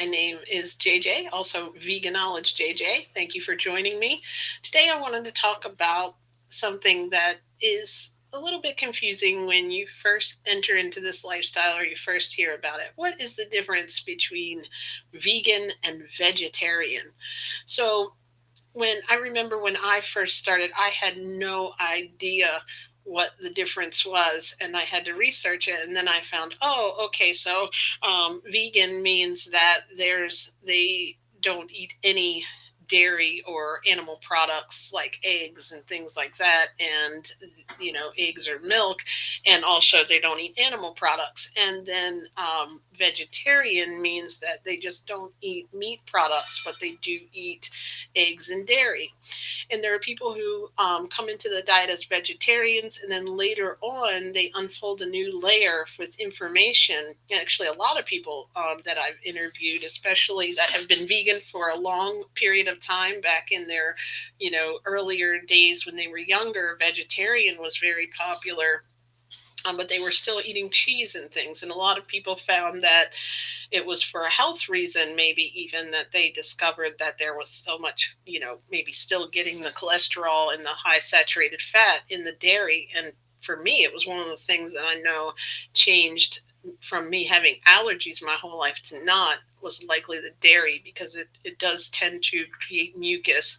name is JJ, also Veganowledge JJ. Thank you for joining me. Today I wanted to talk about something that is a little bit confusing when you first enter into this lifestyle or you first hear about it. What is the difference between vegan and vegetarian? So, I remember when I first started, I had no idea what the difference was, and I had to research it. And then I found, oh, okay, so vegan means that they don't eat any dairy or animal products like eggs and things like that, and eggs or milk, and also they don't eat animal products. And then vegetarian means that they just don't eat meat products, but they do eat eggs and dairy. And there are people who come into the diet as vegetarians, and then later on they unfold a new layer with information. Actually, a lot of people that I've interviewed, especially that have been vegan for a long period of time, back in their earlier days when they were younger, vegetarian was very popular. But they were still eating cheese and things. And a lot of people found that it was for a health reason, maybe even, that they discovered that there was so much, maybe still getting the cholesterol and the high saturated fat in the dairy. And for me, it was one of the things that I know changed from me having allergies my whole life to not, was likely the dairy, because it does tend to create mucus,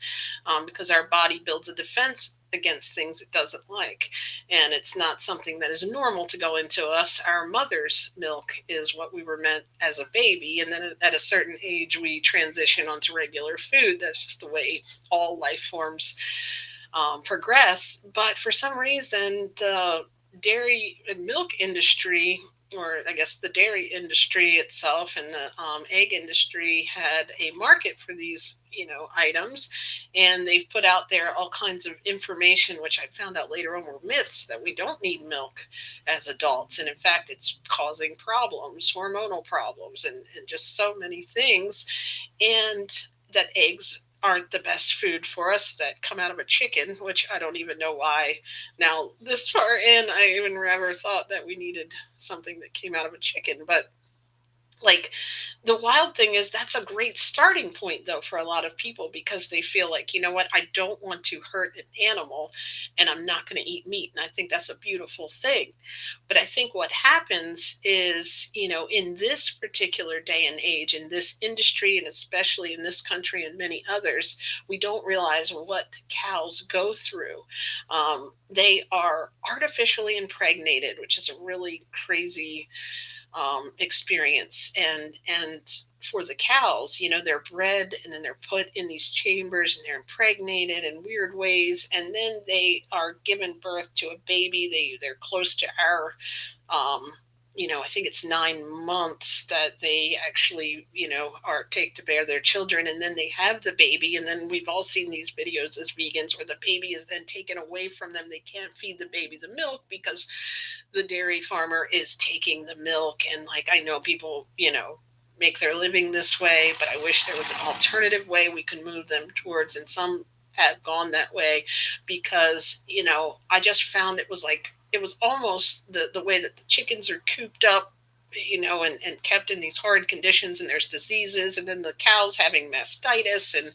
because our body builds a defense against things it doesn't like. And it's not something that is normal to go into us. Our mother's milk is what we were meant as a baby. And then at a certain age, we transition onto regular food. That's just the way all life forms progress. But for some reason, the dairy and milk industry, or I guess the dairy industry itself, and the egg industry, had a market for these, items, and they've put out there all kinds of information, which I found out later on were myths, that we don't need milk as adults, and in fact, it's causing problems, hormonal problems, and just so many things, and that eggs aren't the best food for us that come out of a chicken, which I don't even know why now this far in I even never thought that we needed something that came out of a chicken. But like, the wild thing is, that's a great starting point though for a lot of people, because they feel like, you know what, I don't want to hurt an animal, and I'm not going to eat meat. And I think that's a beautiful thing. But I think what happens is, in this particular day and age, in this industry, and especially in this country and many others, we don't realize what cows go through. They are artificially impregnated, which is a really crazy experience. And for the cows, they're bred, and then they're put in these chambers, and they're impregnated in weird ways, and then they are given birth to a baby. They're close to our I think it's 9 months that they actually, are take to bear their children, and then they have the baby. And then we've all seen these videos as vegans where the baby is then taken away from them. They can't feed the baby the milk because the dairy farmer is taking the milk. And like, I know people, make their living this way, but I wish there was an alternative way we could move them towards. And some have gone that way, because, I just found it was like, it was almost the way that the chickens are cooped up, and kept in these hard conditions, and there's diseases, and then the cows having mastitis, and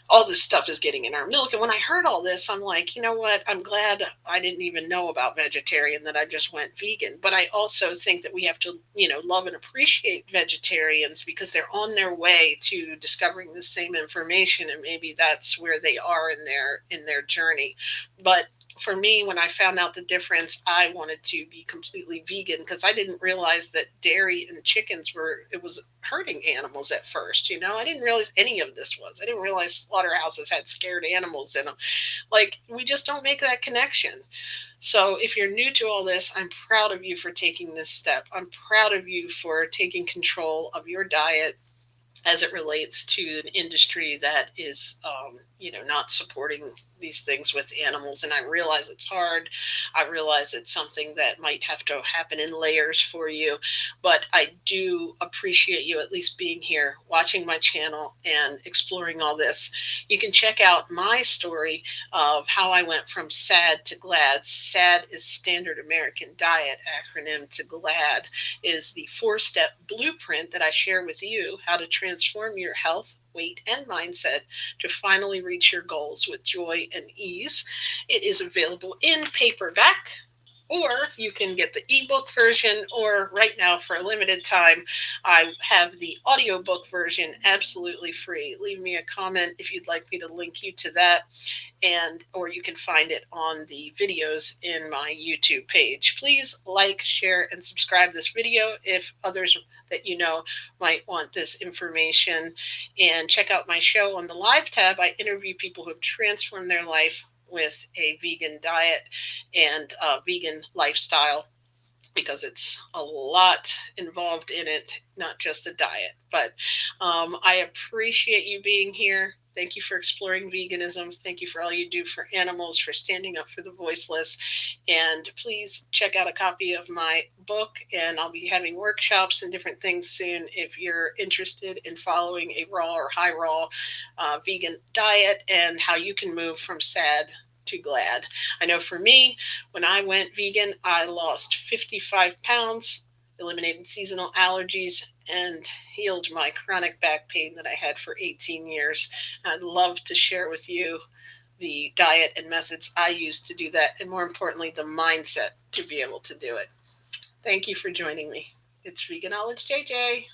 all this stuff is getting in our milk. And when I heard all this, I'm like, you know what? I'm glad I didn't even know about vegetarian, that I just went vegan. But I also think that we have to, love and appreciate vegetarians, because they're on their way to discovering the same information, and maybe that's where they are in their journey. But for me, when I found out the difference, I wanted to be completely vegan, because I didn't realize that dairy and chickens it was hurting animals at first. I didn't realize any of this was. I didn't realize slaughterhouses had scared animals in them. Like, we just don't make that connection. So if you're new to all this, I'm proud of you for taking this step. I'm proud of you for taking control of your diet as it relates to an industry that is, not supporting these things with animals, and I realize it's hard. I realize it's something that might have to happen in layers for you, but I do appreciate you at least being here, watching my channel, and exploring all this. You can check out my story of how I went from SAD to GLAD. SAD is Standard American Diet acronym, to GLAD is the 4-step blueprint that I share with you, how to transform your health, weight, and mindset to finally reach your goals with joy and ease. It is available in paperback, or you can get the ebook version, or right now for a limited time, I have the audiobook version absolutely free. Leave me a comment if you'd like me to link you to that, or you can find it on the videos in my YouTube page. Please like, share, and subscribe this video if others that you know might want this information. And check out my show on the live tab. I interview people who have transformed their life with a vegan diet and a vegan lifestyle, because it's a lot involved in it, not just a diet. But I appreciate you being here. Thank you for exploring veganism. Thank you for all you do for animals, for standing up for the voiceless. And please check out a copy of my book, and I'll be having workshops and different things soon if you're interested in following a raw or high raw vegan diet, and how you can move from SAD to GLAD. I know for me, when I went vegan, I lost 55 pounds, eliminated seasonal allergies, and healed my chronic back pain that I had for 18 years. I'd love to share with you the diet and methods I use to do that, and more importantly, the mindset to be able to do it. Thank you for joining me. It's Veganowledge JJ.